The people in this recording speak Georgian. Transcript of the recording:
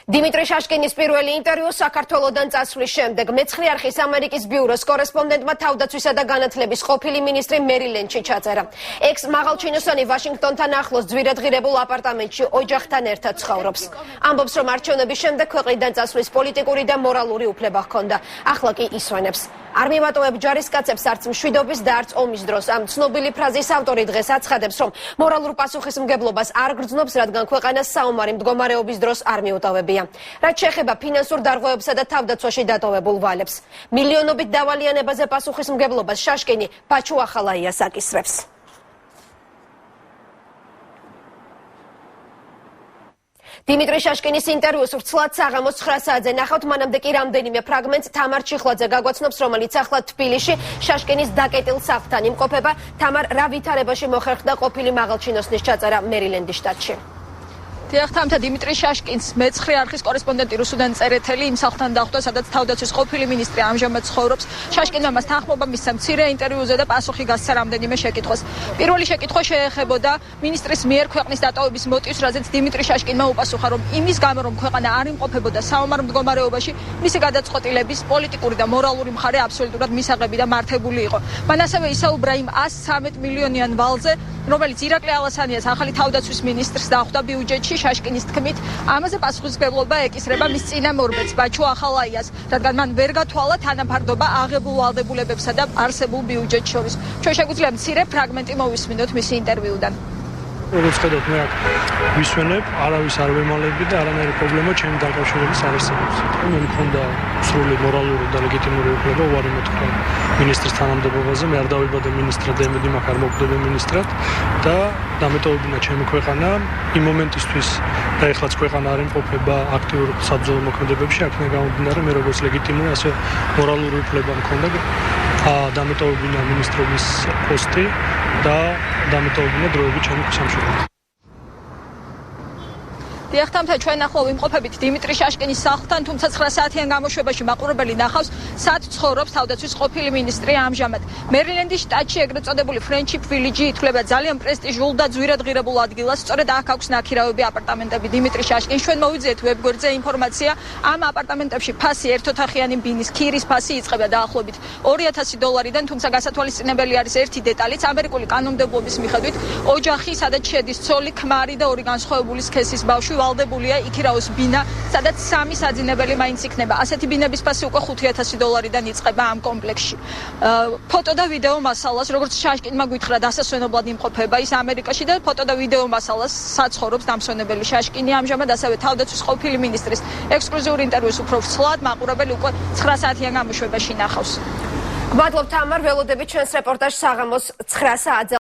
დიმიტრი შაშკინის პირველი ინტერვიუ საქართველოდან წასვლის შემდეგ მეცხრე არხის ამერიკის ბიუროს კორესპონდენტმა თავდაცვისა და განათლების ყოფილი მინისტრი მერილენდში ჩაწერა. ექს მაღალჩინოსანი ვაშინგტონთან ახლოს ძვირადღირებულ აპარტამენტში ოჯახთან ერთად ცხოვრობს. ამბობს, რომ არჩევნების შემდეგ ქვეყნიდან წასვლის პოლიტიკური და მორალური უფლება ჰქონდა. ახლა კი ისვენებს. არ მივატოვებ ჯარისკაცებს არც მშვიდობის და არც ომის დროს. ამ ცნობილი ფრაზის ავტორი დღეს აცხადებს, რომ მორალურ პასუხისმგებლობას არ გრძნობს, რადგან ქვეყანას საომარი მდგომარეობის დროს არ მიუტოვებია. რაც შეეხება ფინანსურ დარღვევებსა და თავდაცვაში დატოვებულ ვალებს. მილიონობით დავალიანებაზე პასუხისმგებლობას შაშკინი ბაჩუ ახალაიას აკისრებს. დიმიტრი შაშკინის ინტერვიუს ვრცლად საღამოს 9 საათზე ნახავთ, მანამდე კი რამდენიმე ფრაგმენტს თამარ ჩიხლაძე გაგვაცნობს, რომელიც ახლა თბილისში შაშკინის დაკეტილ სახლთან იმყოფება. თამარ, რა ვითარებაში მოხერხდა ყოფილი მაღალჩინოსნის ჩაწერა მერილენდის შტატში? თამთა დიმიტრი შაშკინს მეცხრე არხის კორესპონდენტი რუსუდან წერეთელი იმ სახლთან დახვდა, სადაც თავდაცვის ყოფილი მინისტრი ამჟამად ცხოვრობს. შაშკინმა მას თანხმობა მისცა მცირე ინტერვიუზე და პასუხი გასცა რამდენიმე შეკითხვას. პირველი შეკითხვა შეეხებოდა მინისტრის მიერ ქვეყნის დატოვების მოტივს, რაზეც დიმიტრი შაშკინმა უპასუხა, რომ იმის გამო, რომ ქვეყანა არ იმყოფებოდა საომარ მდგომარეობაში, მისი გადაწყვეტილების პოლიტიკური და მორალური მხარე აბსოლუტურად მისაღები და მართებული იყო. მან ასევე ისაუბრა იმ 113 მილიონიან ვალზე, რომელიც ირაკლი ალასანიას ახალი თავდაცვის მინისტრს დახვდა ბიუჯეტში. შაშკინის თქმით, ამაზე პასუხისმგებლობა ეკისრება მის წინამორბედს ბაჩუ ახალაიას, რადგან მან ვერ გათვალა თანაფარდობა აღებულ ვალდებულებებსა და არსებულ ბიუჯეტს შორის. ჩვენ შეგვიძლია მცირე ფრაგმენტი მოვისმინოთ მისი ინტერვიუდან. როგორც ხედავთ, მე აქ ვისვენებ, არავის არ ვემალები და არანაირი პრობლემა ჩემი დაკავშირების არ არსებობს. მე მქონდა სრული მორალური და ლეგიტიმური უფლება უარი მეთქვა მინისტრის თანამდებობაზე. მე არ დავიბადე მინისტრად და იმედი მაქვს არ მოვხდები მინისტრად და დამეტოვებინა ჩემი ქვეყანა იმ მომენტისთვის და ეხლაც ქვეყანა არ იმყოფება აქტიურ საბრძოლო მოქმედებებში. აქედან გამომდინარე, მე როგორც ლეგიტიმური, ასე მორალური უფლება მქონდა დამეტოვებინა მინისტრობის პოსტი და დამეტოვებინა დროებით ჩემი სამშობლოში. თამთა, ჩვენ ახლა ვიმყოფებით დიმიტრი შაშკინის სახლთან, თუმცა 9 საათიან გამოშვებაში მაყურებელი ნახავს, სად ცხოვრობს თავდაცვის ყოფილი მინისტრი ამჟამად. მერილენდის შტატში ეგრეთ წოდებული ფრენდშიპ ვილიჯი ითვლება ძალიან პრესტიჟულ და ძვირადღირებულ ადგილას. სწორედ აქ აქვს ნაქირავები აპარტამენტები დიმიტრი შაშკინს. ჩვენ მოვიძიეთ ვებგვერდზე ინფორმაცია, ამ აპარტამენტებში ფასი ერთოთახიანი ბინის ქირის ფასი იწყება დაახლოებით $2000-დან, თუმცა გასათვალისწინებელი არის ერთი დეტალიც. ამერიკული კანონმდებლობის მიხედვით ოჯახი, სადაც შედის ცოლი, ქმარი და ორი განსხვავებული სქესის ბავშვი ვალდებულია იქირაოს ბინა, სადაც 3 საძინებელი მაინც იქნება. ასეთი ბინების ფასი უკვე $5000-დან იწყება ამ კომპლექსში. ფოტო და ვიდეო მასალას, როგორც შაშკინმა გითხრა, დასასვენებლად იმყოფება ის ამერიკაში და ფოტო და ვიდეო მასალას საცხოვრობს დამსვენებელი შაშკინი. ამჟამად ასევე თავდაცვის ყოფილი მინისტრის ექსკლუზიური ინტერვიუს უფრო ვრცლად მაყურებელი უკვე 9 საათიან გამოშვებაში ნახავს. გმადლობთ თამარ, ველოდებით ჩვენს რეპორტაჟს საღამოს 9 საათზე.